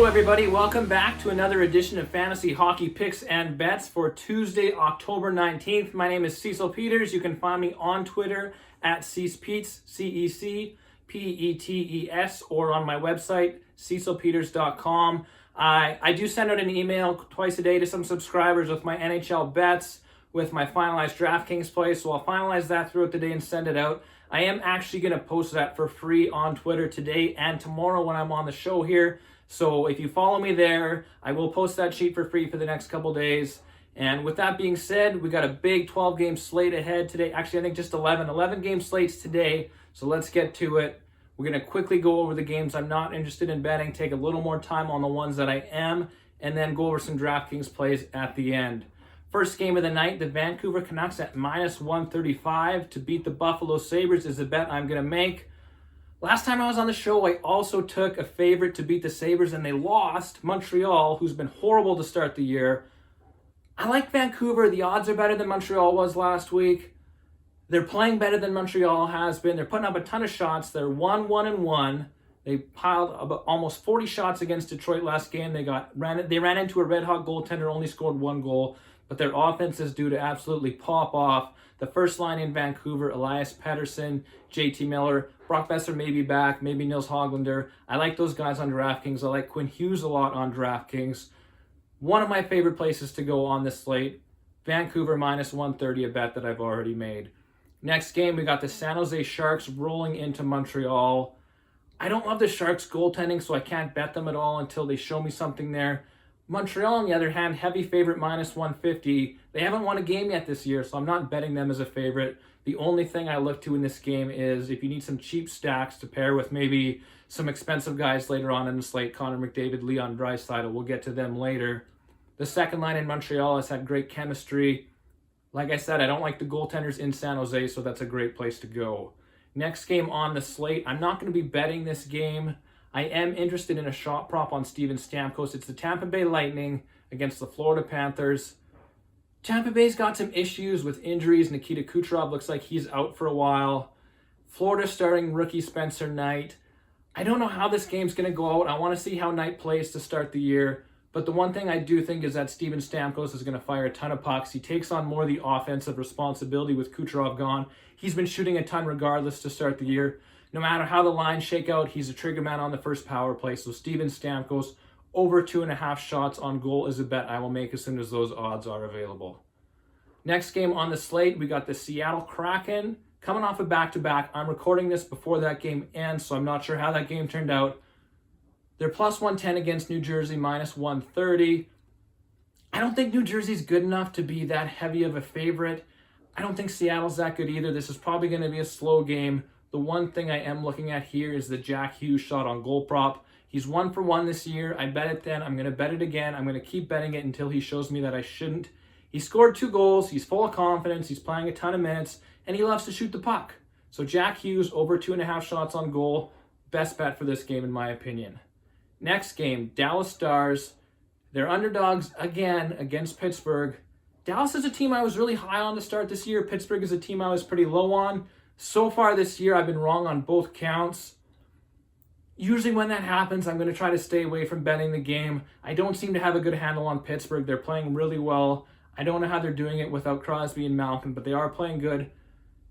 everybody. Welcome back to another edition of Fantasy Hockey Picks and Bets for Tuesday, October 19th. My name is Cecil Peters. You can find me on Twitter at CecPetes, CecPetes, or on my website, cecilpeters.com. I do send out an email twice a day to some subscribers with my NHL bets, with my finalized DraftKings play, so I'll finalize that throughout the day and send it out. I am actually going to post that for free on Twitter today and tomorrow when I'm on the show here. So if you follow me there, I will post that sheet for free for the next couple days. And with that being said, we got a big 12-game slate ahead today. Actually, I think just 11 game slates today. So let's get to it. We're going to quickly go over the games I'm not interested in betting, take a little more time on the ones that I am, and then go over some DraftKings plays at the end. First game of the night, the Vancouver Canucks at minus 135 to beat the Buffalo Sabres is a bet I'm going to make. Last time I was on the show, I also took a favorite to beat the Sabres, and they lost. Montreal, who's been horrible to start the year. I like Vancouver. The odds are better than Montreal was last week. They're playing better than Montreal has been. They're putting up a ton of shots. They're 1-1-1. They piled about almost 40 shots against Detroit last game. They ran into a red-hot goaltender, only scored one goal, but their offense is due to absolutely pop off. The first line in Vancouver, Elias Pettersson, JT Miller, Brock Besser may be back, maybe Nils Höglander. I like those guys on DraftKings. I like Quinn Hughes a lot on DraftKings. One of my favorite places to go on this slate, Vancouver minus 130, a bet that I've already made. Next game, we got the San Jose Sharks rolling into Montreal. I don't love the Sharks goaltending, so I can't bet them at all until they show me something there. Montreal, on the other hand, heavy favorite minus 150. They haven't won a game yet this year, so I'm not betting them as a favorite. The only thing I look to in this game is if you need some cheap stacks to pair with maybe some expensive guys later on in the slate, Connor McDavid, Leon Draisaitl, we'll get to them later. The second line in Montreal has had great chemistry. Like I said, I don't like the goaltenders in San Jose, so that's a great place to go. Next game on the slate, I'm not going to be betting this game. I am interested in a shot prop on Steven Stamkos. It's the Tampa Bay Lightning against the Florida Panthers. Tampa Bay's got some issues with injuries. Nikita Kucherov looks like he's out for a while. Florida starting rookie Spencer Knight. I don't know how this game's going to go out. I want to see how Knight plays to start the year. But the one thing I do think is that Steven Stamkos is going to fire a ton of pucks. He takes on more of the offensive responsibility with Kucherov gone. He's been shooting a ton regardless to start the year. No matter how the lines shake out, he's a trigger man on the first power play. So Steven Stamkos, over 2.5 shots on goal is a bet I will make as soon as those odds are available. Next game on the slate, we got the Seattle Kraken coming off a back-to-back. I'm recording this before that game ends, so I'm not sure how that game turned out. They're plus 110 against New Jersey, minus 130. I don't think New Jersey's good enough to be that heavy of a favorite. I don't think Seattle's that good either. This is probably going to be a slow game. The one thing I am looking at here is the Jack Hughes shot on goal prop. He's 1 for 1 this year. I bet it then. I'm going to bet it again. I'm going to keep betting it until he shows me that I shouldn't. He scored 2 goals. He's full of confidence. He's playing a ton of minutes, and he loves to shoot the puck. So Jack Hughes, over 2.5 shots on goal. Best bet for this game, in my opinion. Next game, Dallas Stars. They're underdogs again against Pittsburgh. Dallas is a team I was really high on to start this year. Pittsburgh is a team I was pretty low on. So far this year, I've been wrong on both counts. Usually when that happens, I'm going to try to stay away from betting the game. I don't seem to have a good handle on Pittsburgh. They're playing really well. I don't know how they're doing it without Crosby and Malkin, but they are playing good.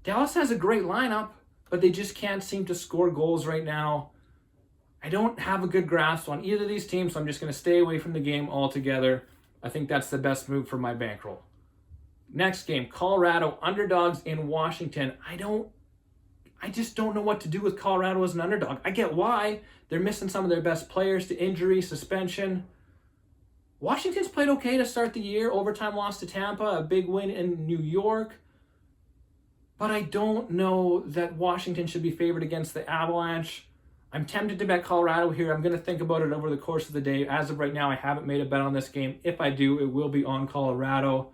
Dallas has a great lineup, but they just can't seem to score goals right now. I don't have a good grasp on either of these teams, so I'm just going to stay away from the game altogether. I think that's the best move for my bankroll. Next game, Colorado underdogs in Washington. I just don't know what to do with Colorado as an underdog. I get why. They're missing some of their best players to injury, suspension. Washington's played okay to start the year. Overtime loss to Tampa, a big win in New York. But I don't know that Washington should be favored against the Avalanche. I'm tempted to bet Colorado here. I'm going to think about it over the course of the day. As of right now, I haven't made a bet on this game. If I do, it will be on Colorado.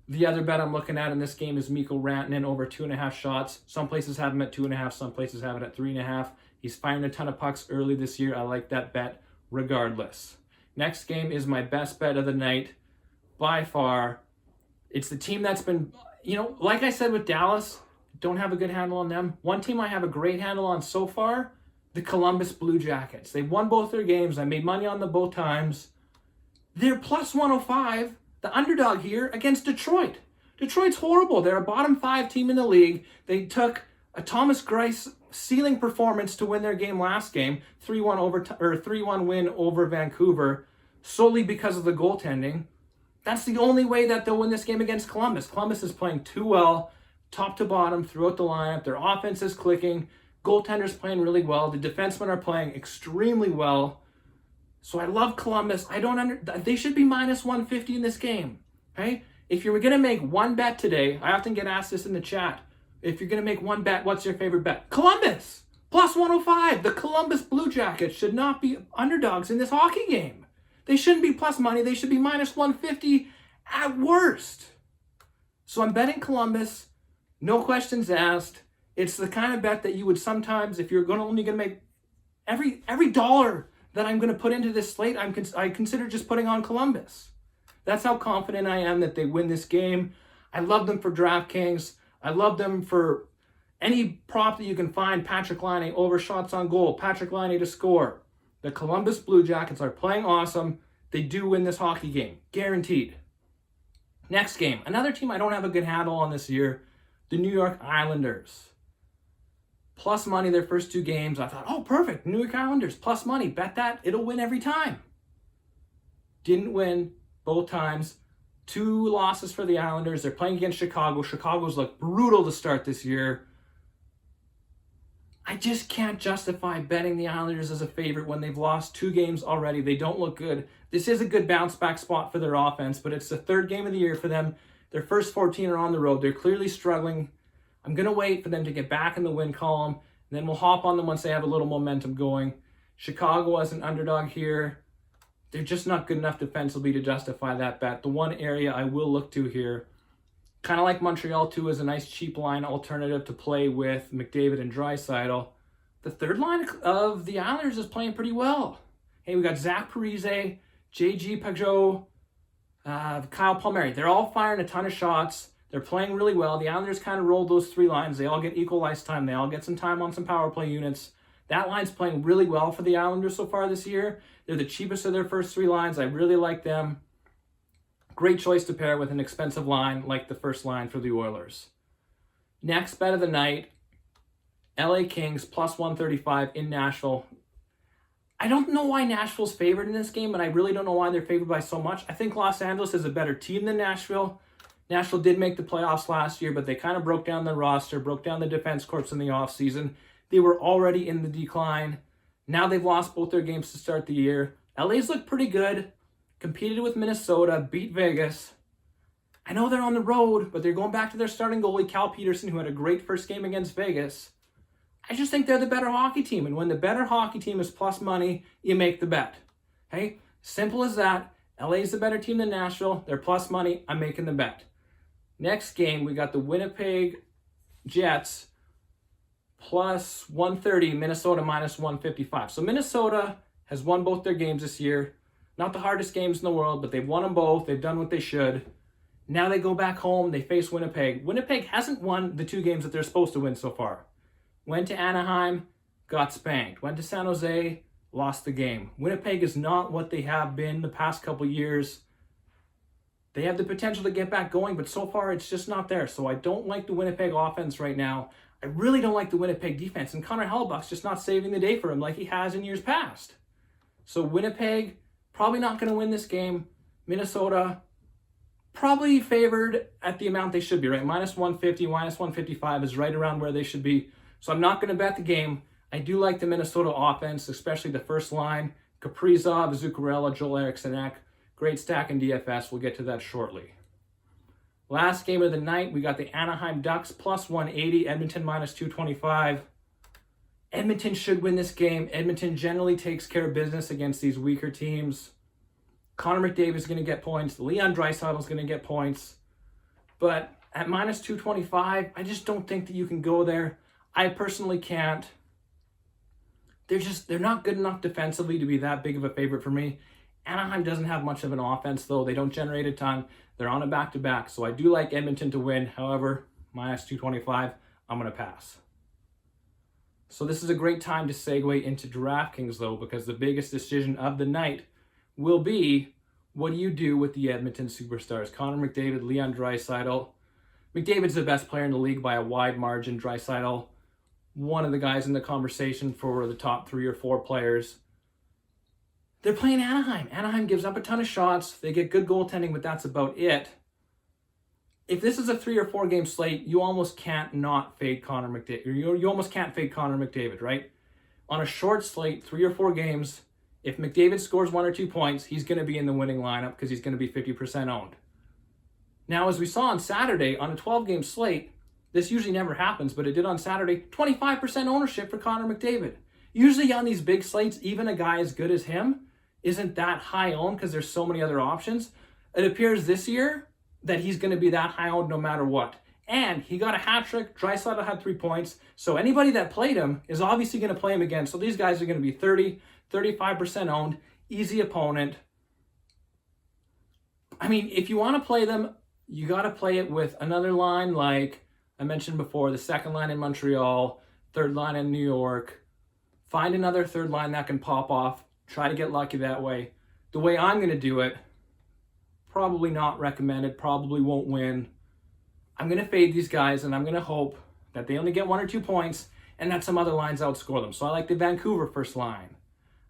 The other bet I'm looking at in this game is Mikko Rantanen over 2.5 shots. Some places have him at 2.5, some places have it at 3.5. He's firing a ton of pucks early this year. I like that bet regardless. Next game is my best bet of the night by far. It's the team that's been, like I said with Dallas, don't have a good handle on them. One team I have a great handle on so far, the Columbus Blue Jackets. They won both their games. I made money on them both times. They're plus 105, the underdog here, against Detroit. Detroit's horrible. They're a bottom 5 team in the league. They took a Thomas Greiss ceiling performance to win their game last game, 3-1 win over Vancouver, solely because of the goaltending. That's the only way that they'll win this game against Columbus. Columbus is playing too well, top to bottom, throughout the lineup. Their offense is clicking. Goaltender's playing really well. The defensemen are playing extremely well. So I love Columbus. They should be minus 150 in this game. Okay? If you're going to make one bet today, I often get asked this in the chat. If you're going to make one bet, what's your favorite bet? Columbus! Plus 105. The Columbus Blue Jackets should not be underdogs in this hockey game. They shouldn't be plus money. They should be minus 150 at worst. So I'm betting Columbus. No questions asked. It's the kind of bet that you would sometimes, if you're only going to make every dollar that I'm going to put into this slate, I consider just putting on Columbus. That's how confident I am that they win this game. I love them for DraftKings. I love them for any prop that you can find. Patrick Laine over shots on goal. Patrick Laine to score. The Columbus Blue Jackets are playing awesome. They do win this hockey game. Guaranteed. Next game. Another team I don't have a good handle on this year. The New York Islanders. Plus money their first 2 games. I thought, oh, perfect. New York Islanders, plus money. Bet that. It'll win every time. Didn't win both times. 2 losses for the Islanders. They're playing against Chicago. Chicago's looked brutal to start this year. I just can't justify betting the Islanders as a favorite when they've lost 2 games already. They don't look good. This is a good bounce back spot for their offense, but it's the 3rd game of the year for them. Their first 14 are on the road. They're clearly struggling. I'm going to wait for them to get back in the win column, and then we'll hop on them once they have a little momentum going. Chicago as an underdog here. They're just not good enough defensively to justify that bet. The one area I will look to here, kind of like Montreal too, is a nice cheap line alternative to play with McDavid and Draisaitl. The 3rd line of the Islanders is playing pretty well. Hey, we got Zach Parise, JG Pajot, Kyle Palmieri. They're all firing a ton of shots. They're playing really well. The Islanders kind of rolled those 3 lines. They all get equal ice time. They all get some time on some power play units. That line's playing really well for the Islanders so far this year. They're the cheapest of their first 3 lines. I really like them. Great choice to pair with an expensive line like the first line for the Oilers. Next bet of the night, LA Kings plus 135 in Nashville. I don't know why Nashville's favored in this game, and I really don't know why they're favored by so much. I think Los Angeles is a better team than Nashville. Nashville did make the playoffs last year, but they kind of broke down the roster, broke down the defense corps in the offseason. They were already in the decline. Now they've lost both their games to start the year. LA's looked pretty good. Competed with Minnesota, beat Vegas. I know they're on the road, but they're going back to their starting goalie, Cal Peterson, who had a great first game against Vegas. I just think they're the better hockey team, and when the better hockey team is plus money, you make the bet. Okay? Simple as that. LA's the better team than Nashville. They're plus money. I'm making the bet. Next game, we got the Winnipeg Jets plus 130, Minnesota minus 155. So Minnesota has won both their games this year. Not the hardest games in the world, but they've won them both. They've done what they should. Now they go back home. They face Winnipeg. Winnipeg hasn't won the 2 games that they're supposed to win so far. Went to Anaheim, got spanked. Went to San Jose, lost the game. Winnipeg is not what they have been the past couple years. They have the potential to get back going, but so far it's just not there. So I don't like the Winnipeg offense right now. I really don't like the Winnipeg defense. And Connor Hellebuyck's just not saving the day for him like he has in years past. So Winnipeg, probably not going to win this game. Minnesota, probably favored at the amount they should be, right? Minus 150, minus 155 is right around where they should be. So I'm not going to bet the game. I do like the Minnesota offense, especially the first line. Kaprizov, Zuccarello, Joel Eriksson Ek. Great stack in DFS. We'll get to that shortly. Last game of the night, we got the Anaheim Ducks plus 180, Edmonton minus 225. Edmonton should win this game. Edmonton generally takes care of business against these weaker teams. Connor McDavid is going to get points. Leon Draisaitl is going to get points. But at minus 225, I just don't think that you can go there. I personally can't. They're not good enough defensively to be that big of a favorite for me. Anaheim doesn't have much of an offense, though. They don't generate a ton. They're on a back-to-back, so I do like Edmonton to win. However, minus 225, I'm going to pass. So this is a great time to segue into DraftKings, though, because the biggest decision of the night will be, what do you do with the Edmonton superstars? Connor McDavid, Leon Draisaitl. McDavid's the best player in the league by a wide margin. Draisaitl, one of the guys in the conversation for the top 3 or 4 players. They're playing Anaheim. Anaheim gives up a ton of shots. They get good goaltending, but that's about it. If this is a 3 or 4 game slate, you almost can't not fade Connor McDavid. You almost can't fade Connor McDavid, right? On a short slate, 3 or 4 games, if McDavid scores 1 or 2 points, he's going to be in the winning lineup because he's going to be 50% owned. Now, as we saw on Saturday, on a 12-game slate, this usually never happens, but it did on Saturday, 25% ownership for Connor McDavid. Usually on these big slates, even a guy as good as him isn't that high owned because there's so many other options. It appears this year that he's going to be that high owned no matter what. And he got a hat trick. Draisaitl had 3 points. So anybody that played him is obviously going to play him again. So these guys are going to be 30, 35% owned. Easy opponent. I mean, if you want to play them, you got to play it with another line like I mentioned before, the second line in Montreal, third line in New York. Find another third line that can pop off. Try to get lucky that way. The way I'm going to do it, probably not recommended, probably won't win. I'm going to fade these guys, and I'm going to hope that they only get 1 or 2 points and that some other lines outscore them. So I like the Vancouver first line.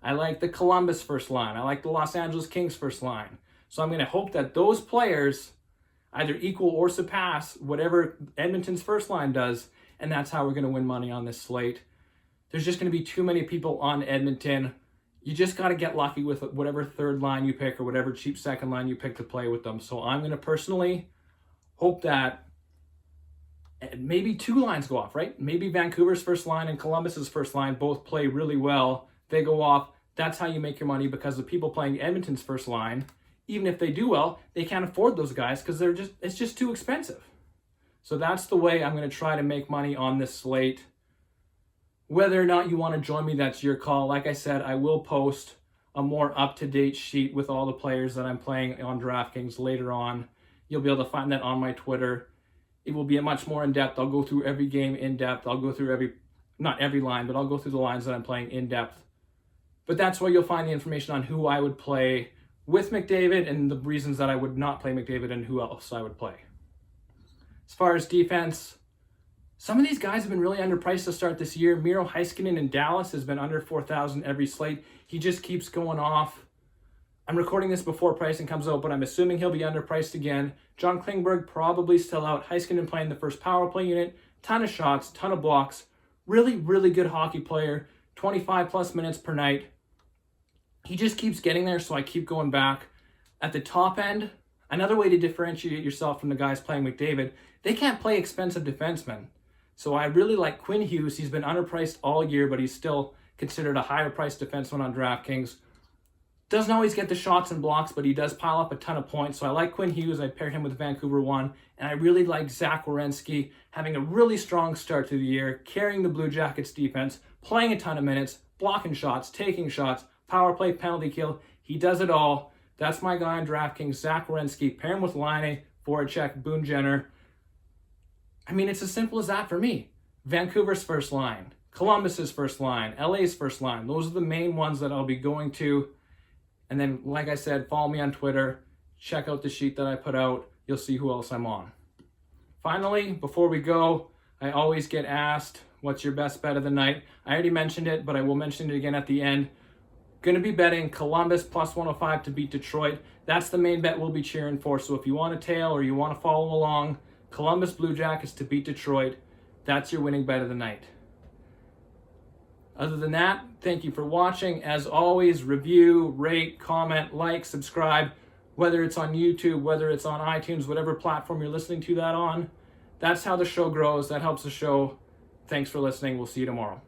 I like the Columbus first line. I like the Los Angeles Kings first line. So I'm going to hope that those players either equal or surpass whatever Edmonton's first line does, and that's how we're going to win money on this slate. There's just going to be too many people on Edmonton. You just got to get lucky with whatever third line you pick or whatever cheap second line you pick to play with them. So I'm going to personally hope that maybe 2 lines go off, right? Maybe Vancouver's first line and Columbus's first line both play really well. They go off. That's how you make your money, because the people playing Edmonton's first line, even if they do well, they can't afford those guys because it's just too expensive. So that's the way I'm going to try to make money on this slate. Whether or not you want to join me, that's your call. Like I said, I will post a more up-to-date sheet with all the players that I'm playing on DraftKings later on. You'll be able to find that on my Twitter. It will be a much more in-depth. I'll go through every game in-depth. I'll go through not every line, but I'll go through the lines that I'm playing in-depth. But that's where you'll find the information on who I would play with McDavid and the reasons that I would not play McDavid and who else I would play. As far as defense, some of these guys have been really underpriced to start this year. Miro Heiskanen in Dallas has been under 4,000 every slate. He just keeps going off. I'm recording this before pricing comes out, but I'm assuming he'll be underpriced again. John Klingberg probably still out. Heiskanen playing the first power play unit. Ton of shots, ton of blocks. Really, really good hockey player. 25 plus minutes per night. He just keeps getting there, so I keep going back. At the top end, another way to differentiate yourself from the guys playing McDavid, they can't play expensive defensemen. So I really like Quinn Hughes. He's been underpriced all year, but he's still considered a higher priced defenseman on DraftKings. Doesn't always get the shots and blocks, but he does pile up a ton of points. So I like Quinn Hughes. I pair him with Vancouver 1. And I really like Zach Werenski having a really strong start to the year, carrying the Blue Jackets defense, playing a ton of minutes, blocking shots, taking shots, power play, penalty kill. He does it all. That's my guy on DraftKings, Zach Werenski. Pair him with Laine, Voracek, Boone Jenner. I mean, it's as simple as that for me. Vancouver's first line, Columbus's first line, LA's first line. Those are the main ones that I'll be going to. And then, like I said, follow me on Twitter. Check out the sheet that I put out. You'll see who else I'm on. Finally, before we go, I always get asked, what's your best bet of the night? I already mentioned it, but I will mention it again at the end. Going to be betting Columbus plus 105 to beat Detroit. That's the main bet we'll be cheering for. So if you want to tail or you want to follow along, Columbus Blue Jackets to beat Detroit. That's your winning bet of the night. Other than that, thank you for watching. As always, review, rate, comment, like, subscribe, whether it's on YouTube, whether it's on iTunes, whatever platform you're listening to that on. That's how the show grows. That helps the show. Thanks for listening. We'll see you tomorrow.